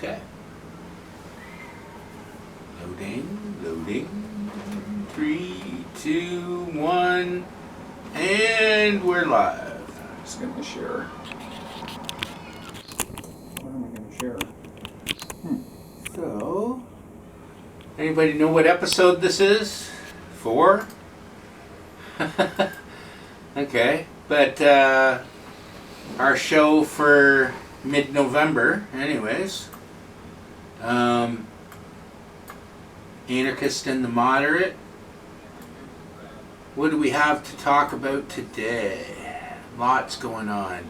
Okay. Loading. 3, 2, 1, and we're live. Just gonna share. What am I gonna share? So, anybody know what episode this is? 4? Okay, but our show for mid-November, anyways. Anarchist and the Moderate. What do we have to talk about today? Lots going on.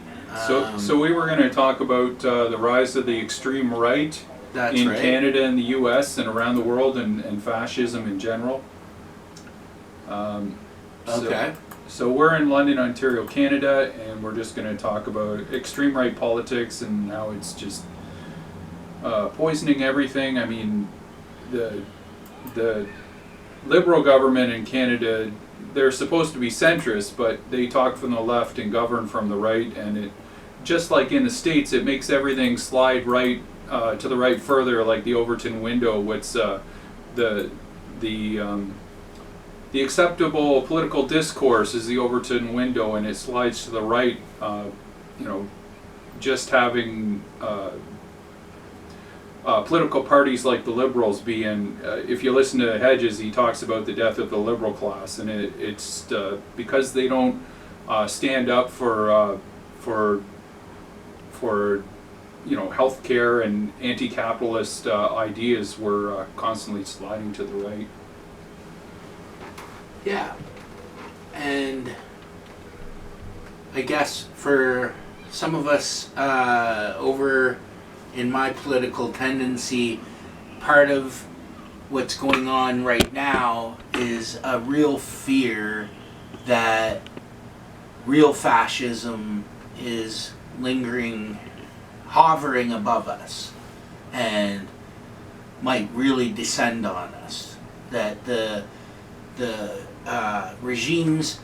So we were going to talk about the rise of the extreme right in right. Canada and the U.S. and around the world, and fascism in general. Okay. So we're in London, Ontario, Canada, and we're just going to talk about extreme right politics and how it's just poisoning everything. I mean, the Liberal government in Canada, they're supposed to be centrist, but they talk from the left and govern from the right, and it, just like in the States, it makes everything slide right to the right further, like the Overton window. What's the acceptable political discourse is the Overton window, and it slides to the right. Just having political parties like the Liberals being, if you listen to Hedges, he talks about the death of the Liberal class, and it's because they don't stand up for healthcare and anti-capitalist ideas. We're constantly sliding to the right. Yeah. And I guess for some of us over in my political tendency, part of what's going on right now is a real fear that real fascism is lingering, hovering above us, and might really descend on us. That the regimes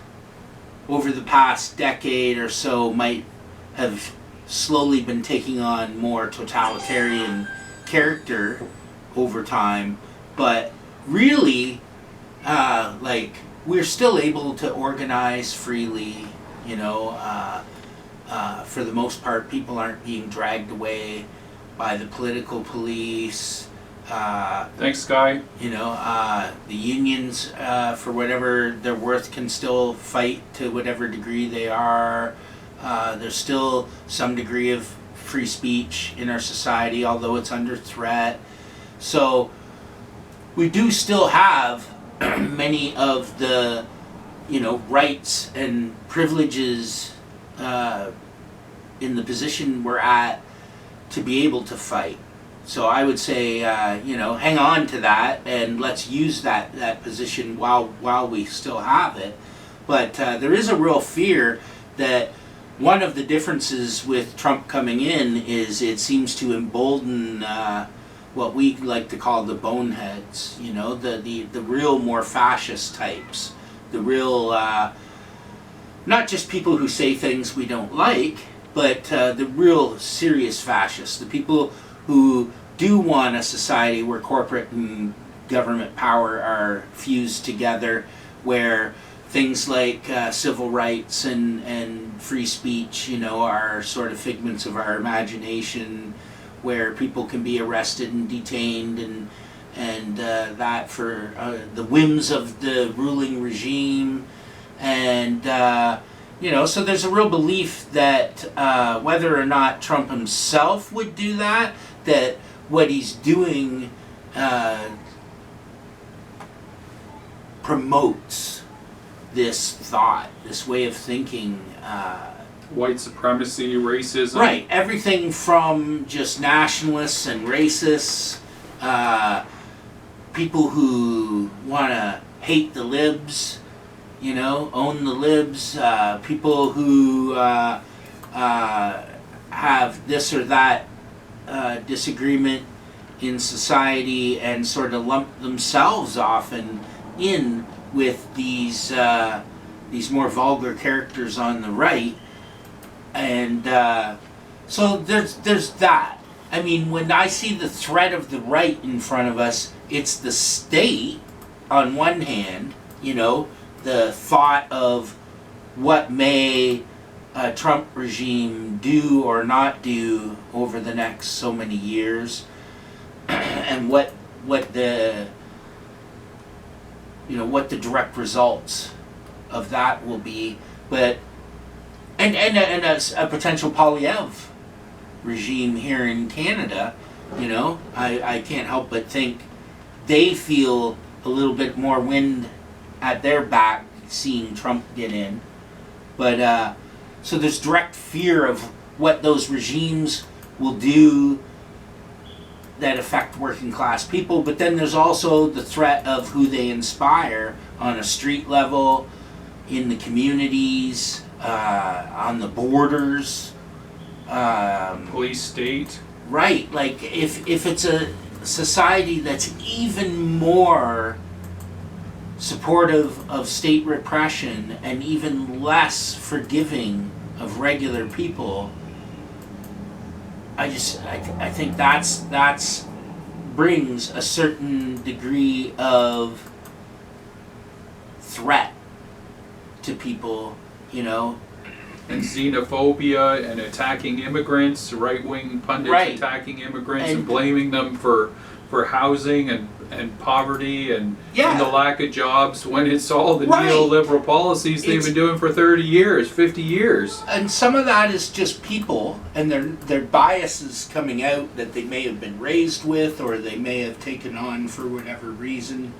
over the past decade or so might have slowly been taking on more totalitarian character over time, but really, we're still able to organize freely. For the most part, people aren't being dragged away by the political police. Thanks, Guy. The unions, for whatever they're worth, can still fight to whatever degree they are. There's still some degree of free speech in our society, although it's under threat. So we do still have many of the, rights and privileges in the position we're at to be able to fight. So I would say, hang on to that, and let's use that position while we still have it. But there is a real fear that one of the differences with Trump coming in is it seems to embolden what we like to call the boneheads, the real more fascist types, the real, not just people who say things we don't like, but the real serious fascists, the people who do want a society where corporate and government power are fused together, where things like civil rights and free speech, are sort of figments of our imagination, where people can be arrested and detained and that for the whims of the ruling regime. And, so there's a real belief that whether or not Trump himself would do that what he's doing promotes this thought, this way of thinking. White supremacy, racism. Right. Everything from just nationalists and racists, people who want to hate the libs, own the libs, people who have this or that disagreement in society and sort of lump themselves often in with these more vulgar characters on the right, and so there's that. I mean, when I see the threat of the right in front of us, it's the state on one hand, you know, the thought of what may a Trump regime do or not do over the next so many years, and what the, you know, what the direct results of that will be, but and a potential Polyev regime here in Canada, you know, I can't help but think they feel a little bit more wind at their back seeing Trump get in. But so there's direct fear of what those regimes will do that affect working class people, but then there's also the threat of who they inspire on a street level, in the communities, on the borders. Police state. Right, like if it's a society that's even more supportive of state repression and even less forgiving of regular people, I think that's brings a certain degree of threat to people, you know. And xenophobia and attacking immigrants, right-wing pundits Right. attacking immigrants And- and blaming them for housing and poverty and the lack of jobs, when it's all the Right. neoliberal policies they've been doing for 30 years, 50 years. And some of that is just people and their biases coming out that they may have been raised with or they may have taken on for whatever reason.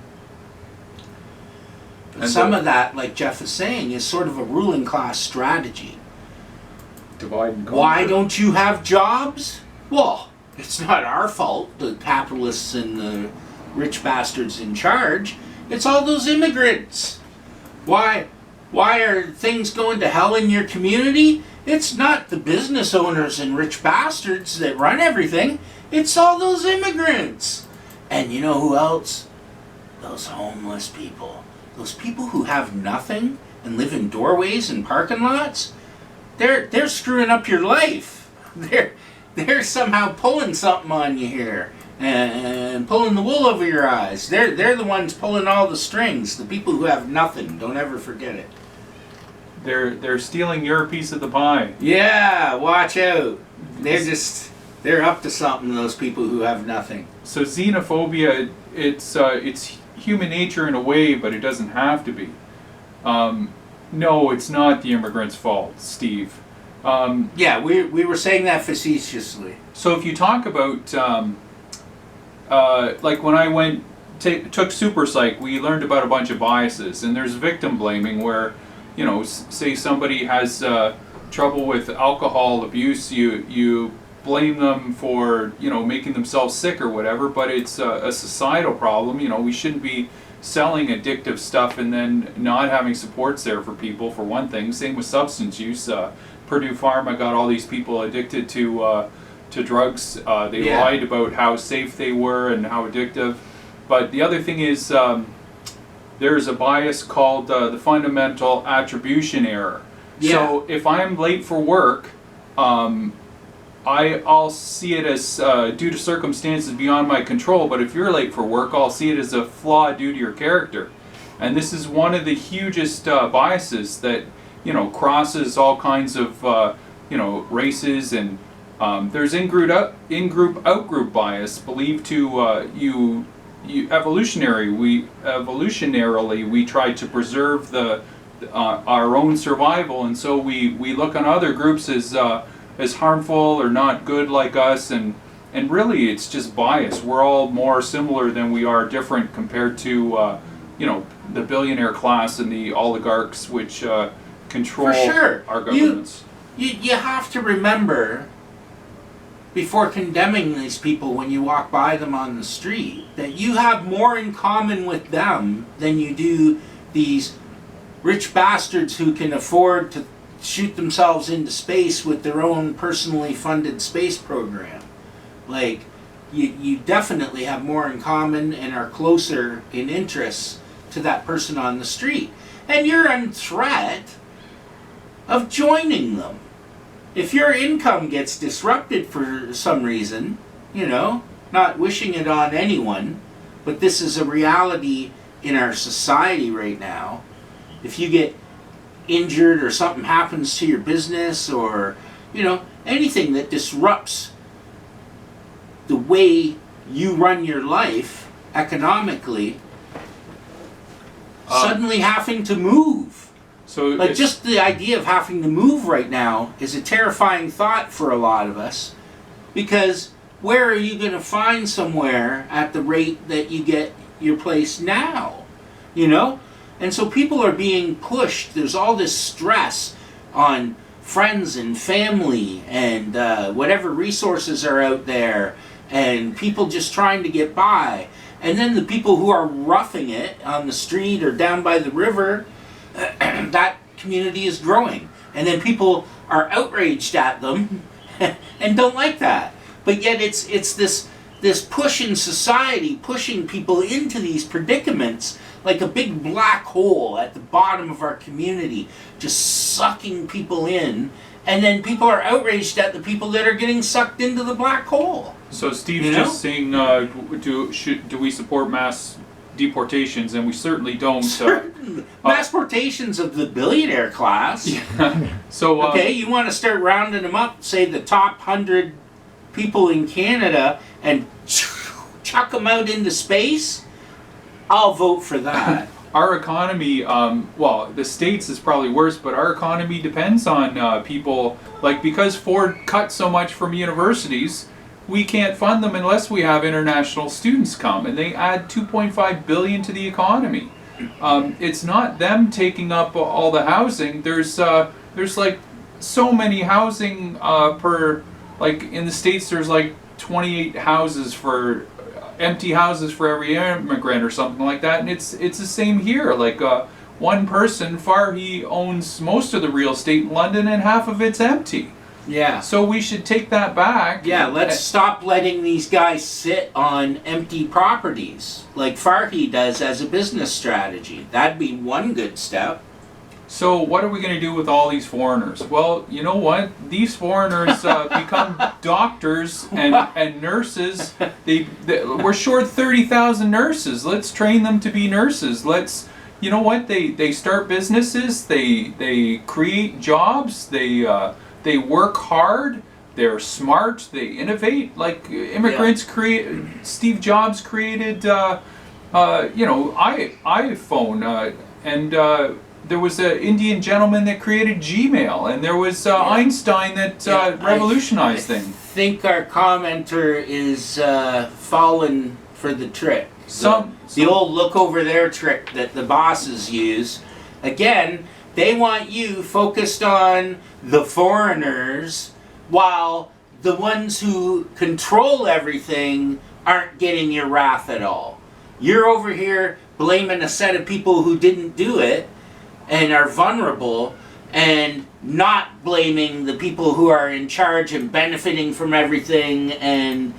But And some of that, like Jeff is saying, is sort of a ruling class strategy. Divide and conquer. Why don't you have jobs? Well, it's not our fault, the capitalists and the rich bastards in charge. It's all those immigrants. Why are things going to hell in your community? It's not the business owners and rich bastards that run everything. It's all those immigrants. And you know who else? Those homeless people. Those people who have nothing and live in doorways and parking lots. They're screwing up your life. They're somehow pulling something on you here and pulling the wool over your eyes. They're the ones pulling all the strings. The people who have nothing. Don't ever forget it. They're stealing your piece of the pie. Yeah, watch out. They're up to something. Those people who have nothing. So xenophobia, it's human nature in a way, but it doesn't have to be. No, it's not the immigrants' fault, Steve. Yeah, we were saying that facetiously. So if you talk about, like when I took Super Psych, we learned about a bunch of biases, and there's victim blaming where, you know, say somebody has trouble with alcohol abuse, you blame them for, you know, making themselves sick or whatever, but it's a societal problem. You know, we shouldn't be selling addictive stuff and then not having supports there for people, for one thing. Same with substance use. Purdue Pharma got all these people addicted to drugs. They lied about how safe they were and how addictive. But the other thing is there's a bias called the fundamental attribution error. Yeah. So if I'm late for work, I'll see it as due to circumstances beyond my control, but if you're late for work, I'll see it as a flaw due to your character. And this is one of the hugest biases that, you know, crosses all kinds of, you know, races, and there's in-group, out-group bias believed to, evolutionarily, we try to preserve our own survival, and so we look on other groups as harmful or not good like us, and really it's just bias. We're all more similar than we are different compared to you know, the billionaire class and the oligarchs which control our governments. You have to remember, before condemning these people when you walk by them on the street, that you have more in common with them than you do these rich bastards who can afford to shoot themselves into space with their own personally funded space program. Like, you definitely have more in common and are closer in interests to that person on the street. And you're in threat of joining them. if your income gets disrupted for some reason, not wishing it on anyone, but this is a reality in our society right now. If you get injured or something happens to your business, or anything that disrupts the way you run your life economically, suddenly having to move. So just the idea of having to move right now is a terrifying thought for a lot of us, because where are you going to find somewhere at the rate that you get your place now? And so people are being pushed. There's all this stress on friends and family and whatever resources are out there, and people just trying to get by. And then the people who are roughing it on the street or down by the river, that community is growing. And then people are outraged at them and don't like that. But yet it's this push in society, pushing people into these predicaments like a big black hole at the bottom of our community, just sucking people in. And then people are outraged at the people that are getting sucked into the black hole. So Steve's just saying, do we support mass deportations? And we certainly don't. Mass deportations of the billionaire class. Yeah. So okay, you want to start rounding them up, say the top 100 people in Canada, and chuck them out into space? I'll vote for that. Our economy, the States is probably worse, but our economy depends on people, because Ford cut so much from universities, we can't fund them unless we have international students come, and they add $2.5 billion to the economy. It's not them taking up all the housing. There's so many housing per, in the States there's 28 empty houses for every immigrant or something like that, and it's the same here. One person, he owns most of the real estate in London, and half of it's empty. Yeah. So we should take that back. Yeah, let's stop letting these guys sit on empty properties like Farhi does as a business strategy. That'd be one good step. So what are we going to do with all these foreigners? Well, you know what? These foreigners become doctors and nurses. We're short 30,000 nurses. Let's train them to be nurses. You know what? They start businesses. They create jobs. They work hard. They're smart. They innovate. Immigrants create. Steve Jobs created, iPhone and. There was an Indian gentleman that created Gmail, and there was Einstein that revolutionized things. I think our commenter is fallen for the trick. The old look over there trick that the bosses use. Again, they want you focused on the foreigners, while the ones who control everything aren't getting your wrath at all. You're over here blaming a set of people who didn't do it and are vulnerable, and not blaming the people who are in charge and benefiting from everything, and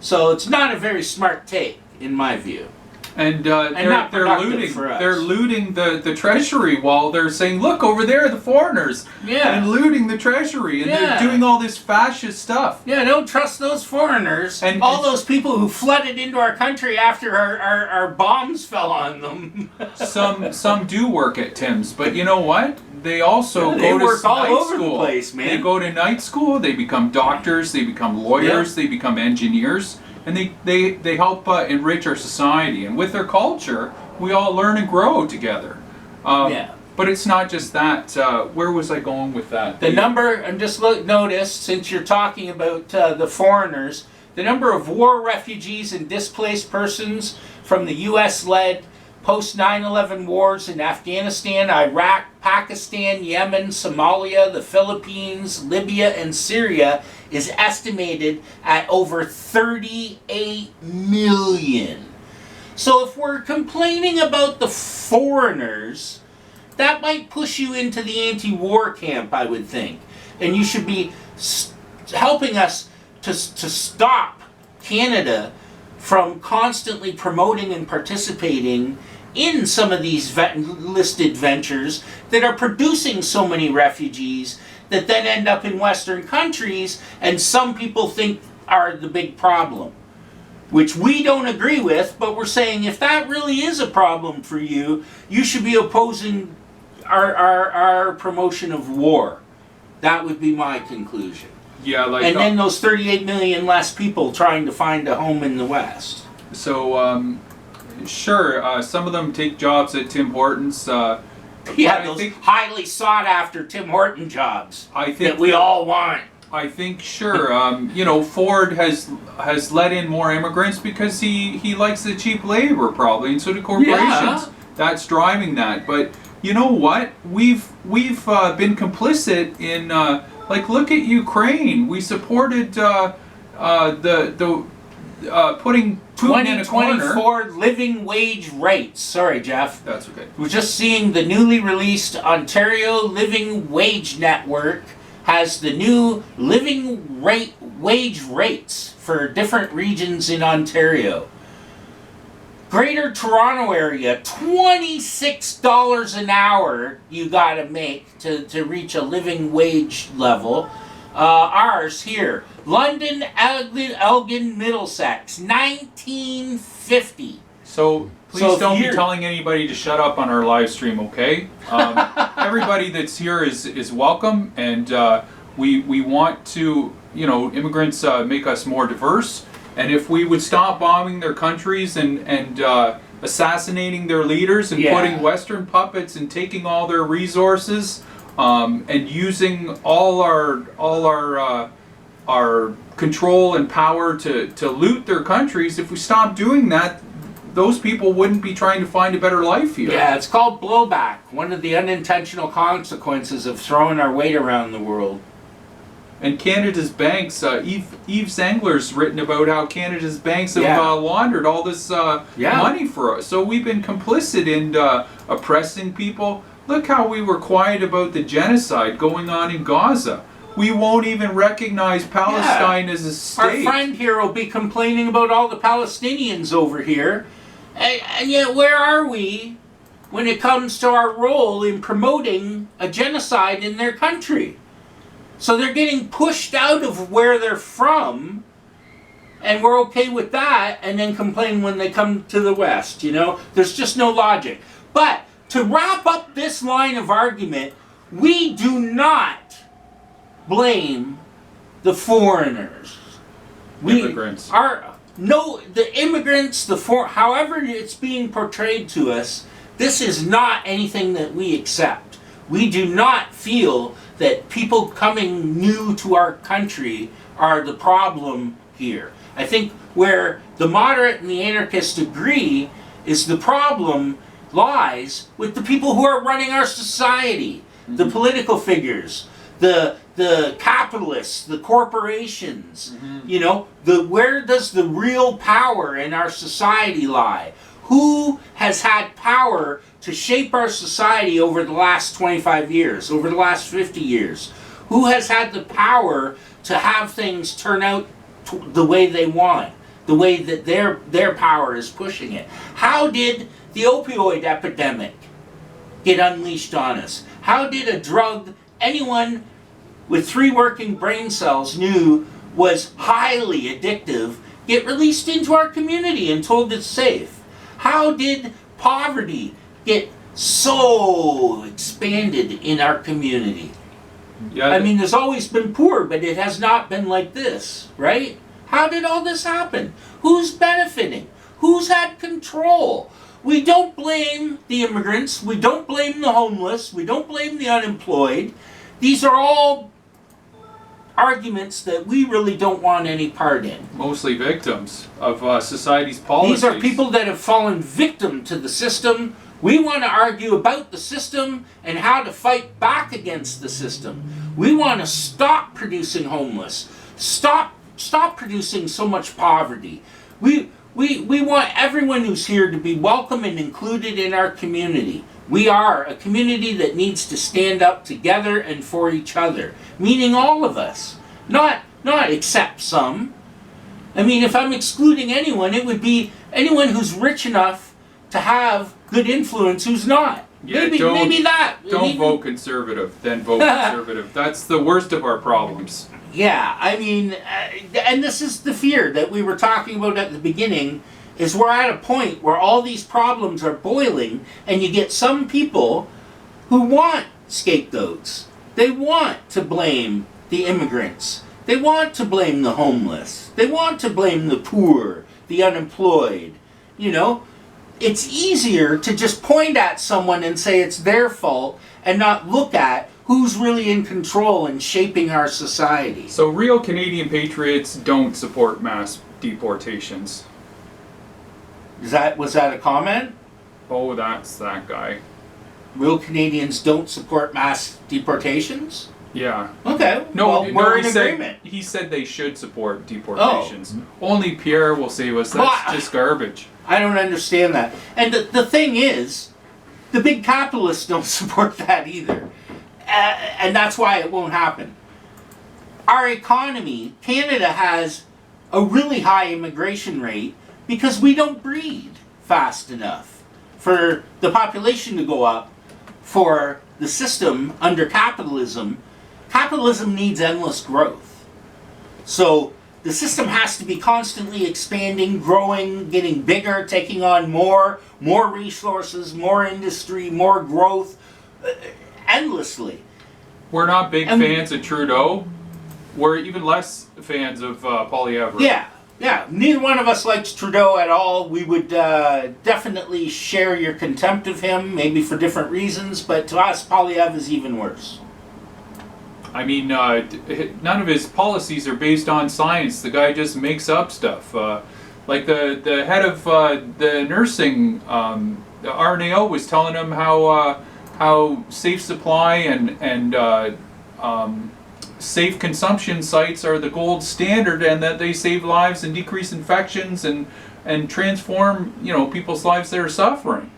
so it's not a very smart take in my view. And they're looting. They're looting the treasury while they're saying, "Look over there, the foreigners." Yeah. And looting the treasury, and they're doing all this fascist stuff. Yeah, don't trust those foreigners. And all those people who flooded into our country after our bombs fell on them. Some do work at Tim's, but you know what? They also they go work to all night over school. The place, man. They go to night school. They become doctors. They become lawyers. They become engineers. And they help enrich our society. And with their culture, we all learn and grow together. But it's not just that. Where was I going with that? The number, and just notice, since you're talking about the foreigners, the number of war refugees and displaced persons from the U.S.-led post 9/11 wars in Afghanistan, Iraq, Pakistan, Yemen, Somalia, the Philippines, Libya, and Syria is estimated at over 38 million. So if we're complaining about the foreigners, that might push you into the anti-war camp, I would think. And you should be helping us to stop Canada from constantly promoting and participating in some of these listed ventures that are producing so many refugees, that then end up in Western countries and some people think are the big problem, which we don't agree with, but we're saying if that really is a problem for you, you should be opposing our promotion of war. That would be my conclusion. Yeah, like and then those 38 million less people trying to find a home in the West. So, sure, some of them take jobs at Tim Hortons. Yeah, those highly sought after Tim Horton jobs I think that we all want. I think sure. You know, Ford has let in more immigrants because he likes the cheap labor, probably, and so do corporations. Yeah. That's driving that. But you know what? We've been complicit in like look at Ukraine. We supported the putting Putin in a corner. 2024 living wage rates. Sorry, Jeff. That's okay. We're just seeing the newly released Ontario Living Wage Network has the new living wage rates for different regions in Ontario. Greater Toronto area, $26 an hour you gotta make to reach a living wage level. Ours here, London, Elgin, Middlesex, $19.50. So please don't be telling anybody to shut up on our live stream, okay? Everybody that's here is welcome, and we want to, you know, immigrants make us more diverse. And if we would stop bombing their countries and assassinating their leaders and putting Western puppets and taking all their resources and using all our control and power to loot their countries, if we stop doing that, those people wouldn't be trying to find a better life here. Yeah, it's called blowback. One of the unintentional consequences of throwing our weight around the world. And Canada's banks, Eve Zangler's written about how Canada's banks have laundered all this money for us. So we've been complicit in oppressing people. Look how we were quiet about the genocide going on in Gaza. We won't even recognize Palestine as a state. Our friend here will be complaining about all the Palestinians over here. And yet where are we when it comes to our role in promoting a genocide in their country? So they're getting pushed out of where they're from, and we're okay with that, and then complain when they come to the West, you know? There's just no logic. But to wrap up this line of argument, we do not blame the foreigners. Immigrants. The immigrants, however it's being portrayed to us, this is not anything that we accept. We do not feel that people coming new to our country are the problem here. I think where the moderate and the anarchist agree is the problem lies with the people who are running our society, the political figures, the capitalists, the corporations. You know, where does the real power in our society lie? Who has had power to shape our society over the last 25 years, over the last 50 years? Who has had the power to have things turn out the way they want, the way that their power is pushing it? How did the opioid epidemic get unleashed on us? How did a drug anyone with 3 working brain cells knew was highly addictive get released into our community and told it's safe? How did poverty get so expanded in our community? Yeah, I mean, there's always been poor, but it has not been like this, right? How did all this happen? Who's benefiting? Who's had control? We don't blame the immigrants. We don't blame the homeless. We don't blame the unemployed. These are all arguments that we really don't want any part in. Mostly victims of society's policies. These are people that have fallen victim to the system. We want to argue about the system and how to fight back against the system. We want to stop producing homeless. Stop producing so much poverty. We want everyone who's here to be welcome and included in our community. We are a community that needs to stand up together and for each other, meaning all of us, not except some. I mean, if I'm excluding anyone, it would be anyone who's rich enough to have good influence who's not. Yeah, maybe that. Don't vote Conservative, then vote Conservative. That's the worst of our problems. Yeah, I mean, and this is the fear that we were talking about at the beginning, is we're at a point where all these problems are boiling, and you get some people who want scapegoats. They want to blame the immigrants. They want to blame the homeless. They want to blame the poor, the unemployed. You know, it's easier to just point at someone and say it's their fault and not look at who's really in control and shaping our society. So real Canadian patriots don't support mass deportations. Was that a comment? Oh, that's that guy. Real Canadians don't support mass deportations? Yeah. Okay. No, well, we're in said, agreement. He said they should support deportations. Only Pierre will save us. That's just garbage. I don't understand that. And the thing is, the big capitalists don't support that either. And that's why it won't happen. Our economy, Canada has a really high immigration rate because we don't breed fast enough for the population to go up. For the system under capitalism, capitalism needs endless growth. So the system has to be constantly expanding, growing, getting bigger, taking on more resources, more industry, more growth, endlessly. We're not big fans of Trudeau. We're even less fans of Poilievre. Yeah. Neither one of us likes Trudeau at all. We would definitely share your contempt of him, maybe for different reasons, but to us, Poilievre is even worse. I mean, none of his policies are based on science. The guy just makes up stuff. Like the head of the nursing, the RNAO was telling him how safe supply and safe consumption sites are the gold standard, and that they save lives and decrease infections and transform people's lives that are suffering.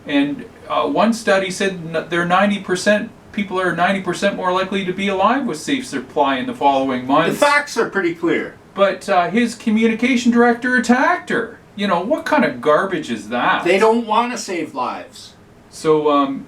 And one study said they're 90%. People are 90% more likely to be alive with safe supply in the following months. The facts are pretty clear. But his communication director attacked her. What kind of garbage is that? They don't want to save lives. So,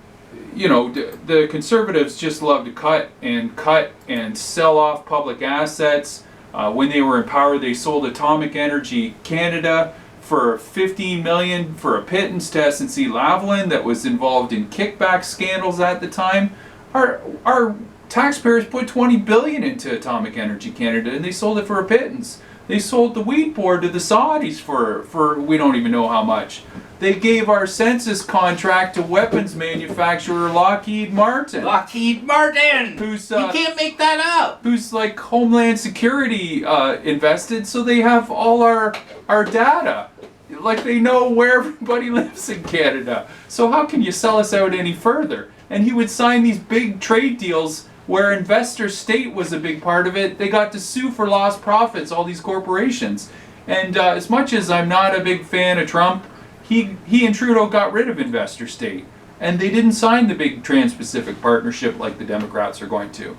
the Conservatives just love to cut and sell off public assets. When they were in power, they sold Atomic Energy Canada for $15 million for a pittance to SNC-Lavalin that was involved in kickback scandals at the time. Our taxpayers put $20 billion into Atomic Energy Canada, and they sold it for a pittance. They sold the wheat board to the Saudis for we don't even know how much. They gave our census contract to weapons manufacturer Lockheed Martin. Lockheed Martin! Who's you can't make that up! Who's like Homeland Security invested, so they have all our data. Like they know where everybody lives in Canada. So how can you sell us out any further? And he would sign these big trade deals where investor state was a big part of it. They got to sue for lost profits, all these corporations. And as much as I'm not a big fan of Trump, he and Trudeau got rid of investor state. And they didn't sign the big Trans-Pacific Partnership like the Democrats are going to.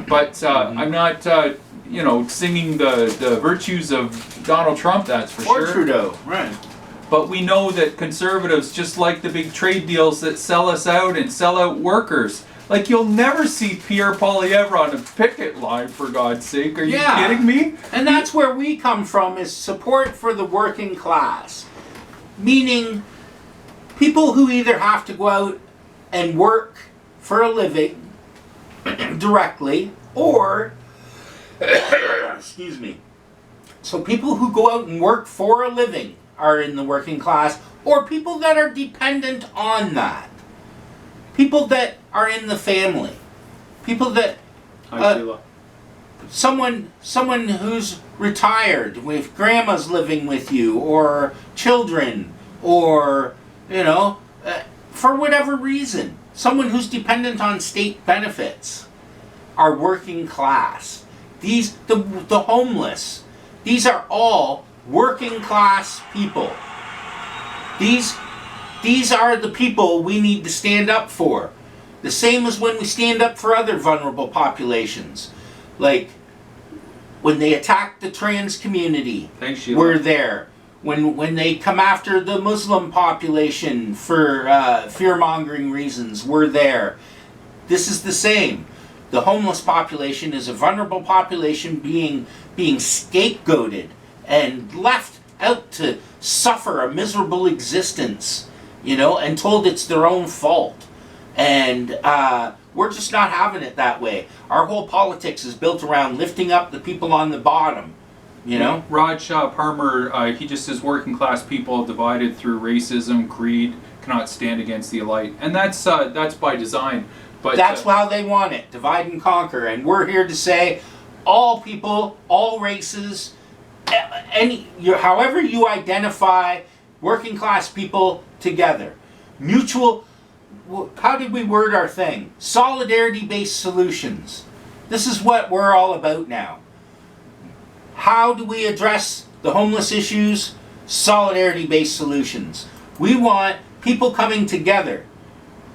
But I'm not, singing the virtues of Donald Trump, that's for sure. Or Trudeau, right. But we know that Conservatives just like the big trade deals that sell us out and sell out workers. Like, you'll never see Pierre Poilievre on a picket line, for God's sake. Are you kidding me? And that's where we come from, is support for the working class. Meaning, people who either have to go out and work for a living directly, or, excuse me, so people who go out and work for a living are in the working class, or people that are dependent on that. People that are in the family. People that... someone who's retired, with grandma's living with you, or children, or, for whatever reason. Someone who's dependent on state benefits are working class. The homeless. These are all working class people. These are the people we need to stand up for. The same as when we stand up for other vulnerable populations. Like, when they attacked the trans community, Thanks, Sheila. we're there. When they come after the Muslim population for fear-mongering reasons, we're there. This is the same. The homeless population is a vulnerable population being scapegoated and left out to suffer a miserable existence, and told it's their own fault. And we're just not having it that way. Our whole politics is built around lifting up the people on the bottom, Raj Parmer, he just says working class people divided through racism, greed, cannot stand against the elite. And that's by design. But that's how they want it, divide and conquer. And we're here to say all people, all races, however you identify, working class people together. Mutual, how did we word our thing? Solidarity-based solutions. This is what we're all about now. How do we address the homeless issues? Solidarity-based solutions. We want people coming together,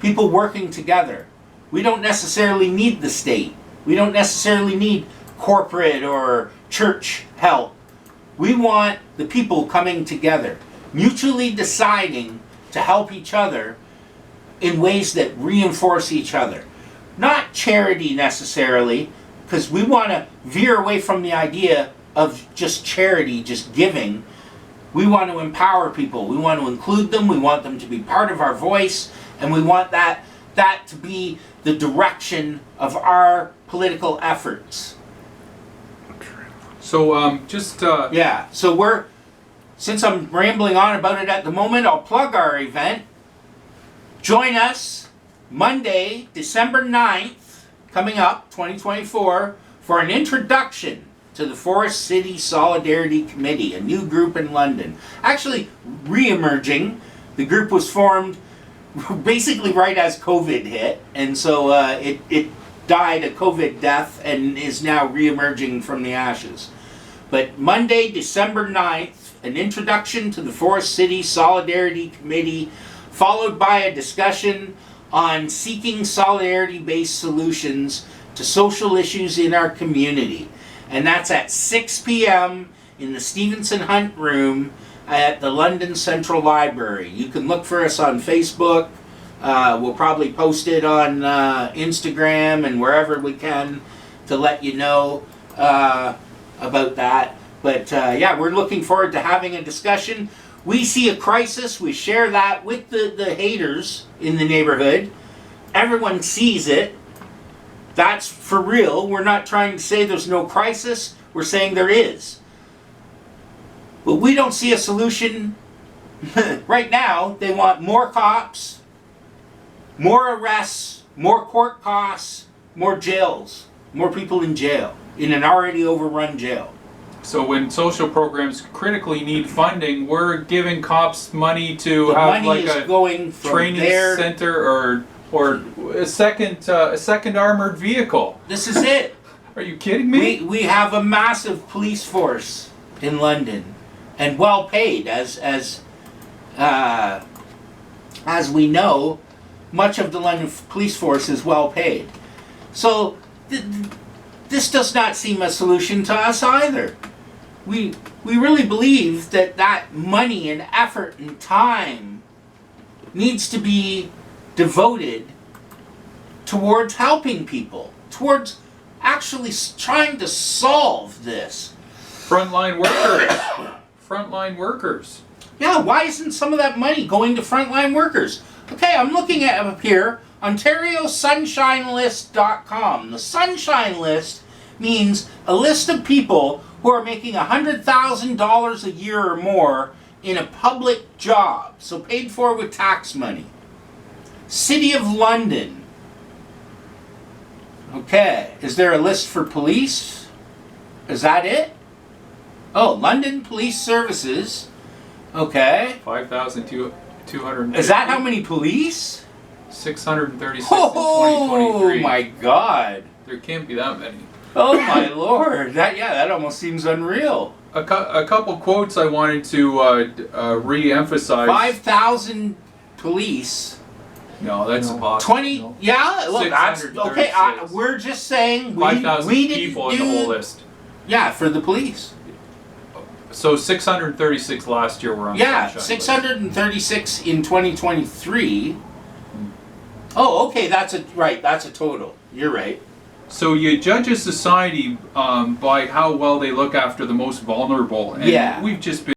people working together. We don't necessarily need the state. We don't necessarily need corporate or church help. We want the people coming together, mutually deciding to help each other in ways that reinforce each other. Not charity necessarily, because we want to veer away from the idea of just charity, just giving. We want to empower people. We want to include them. We want them to be part of our voice. And we want that to be the direction of our political efforts. So Yeah, so since I'm rambling on about it at the moment, I'll plug our event. Join us Monday, December 9th, coming up, 2024, for an introduction to the Forest City Solidarity Committee, a new group in London. Actually, re-emerging. The group was formed basically right as COVID hit, and so it died a COVID death and is now re-emerging from the ashes. But Monday, December 9th, an introduction to the Forest City Solidarity Committee, followed by a discussion on seeking solidarity-based solutions to social issues in our community. And that's at 6 p.m. in the Stevenson Hunt Room at the London Central Library. You can look for us on Facebook. We'll probably post it on Instagram and wherever we can to let you know about that. But yeah, we're looking forward to having a discussion. We see a crisis. We share that with the haters in the neighborhood. Everyone sees it. That's for real. We're not trying to say there's no crisis. We're saying there is. But we don't see a solution. Right now, they want more cops, more arrests, more court costs, more jails, more people in jail, in an already overrun jail. So when social programs critically need funding, we're giving cops money to have like a training center or a second armored vehicle. This is it. Are you kidding me? We have a massive police force in London, and well paid, as we know, much of the London police force is well paid. So this does not seem a solution to us either. We really believe that money and effort and time needs to be devoted towards helping people, towards actually trying to solve this. Frontline workers. Frontline workers. Yeah, why isn't some of that money going to frontline workers? Okay, I'm looking at up here, OntarioSunshineList.com. The Sunshine List means a list of people who are making $100,000 a year or more in a public job, so paid for with tax money. City of London. Okay, is there a list for police? Is that it? Oh, London Police Services. Okay. 5,250. Is that how many police? 636 Oh, in 2023. Oh my God. There can't be that many. Oh my Lord. That almost seems unreal. A couple quotes I wanted to re-emphasize. 5,000 police. No, that's impossible. 20, no. Yeah, look, that's okay. We're just saying we 5,000 didn't people in the whole list. Yeah, for the police. So 636 last year were on Yeah, sunshine 636 in 2023. Oh, okay, that's a total. You're right. So you judge a society by how well they look after the most vulnerable, and Yeah. we've just been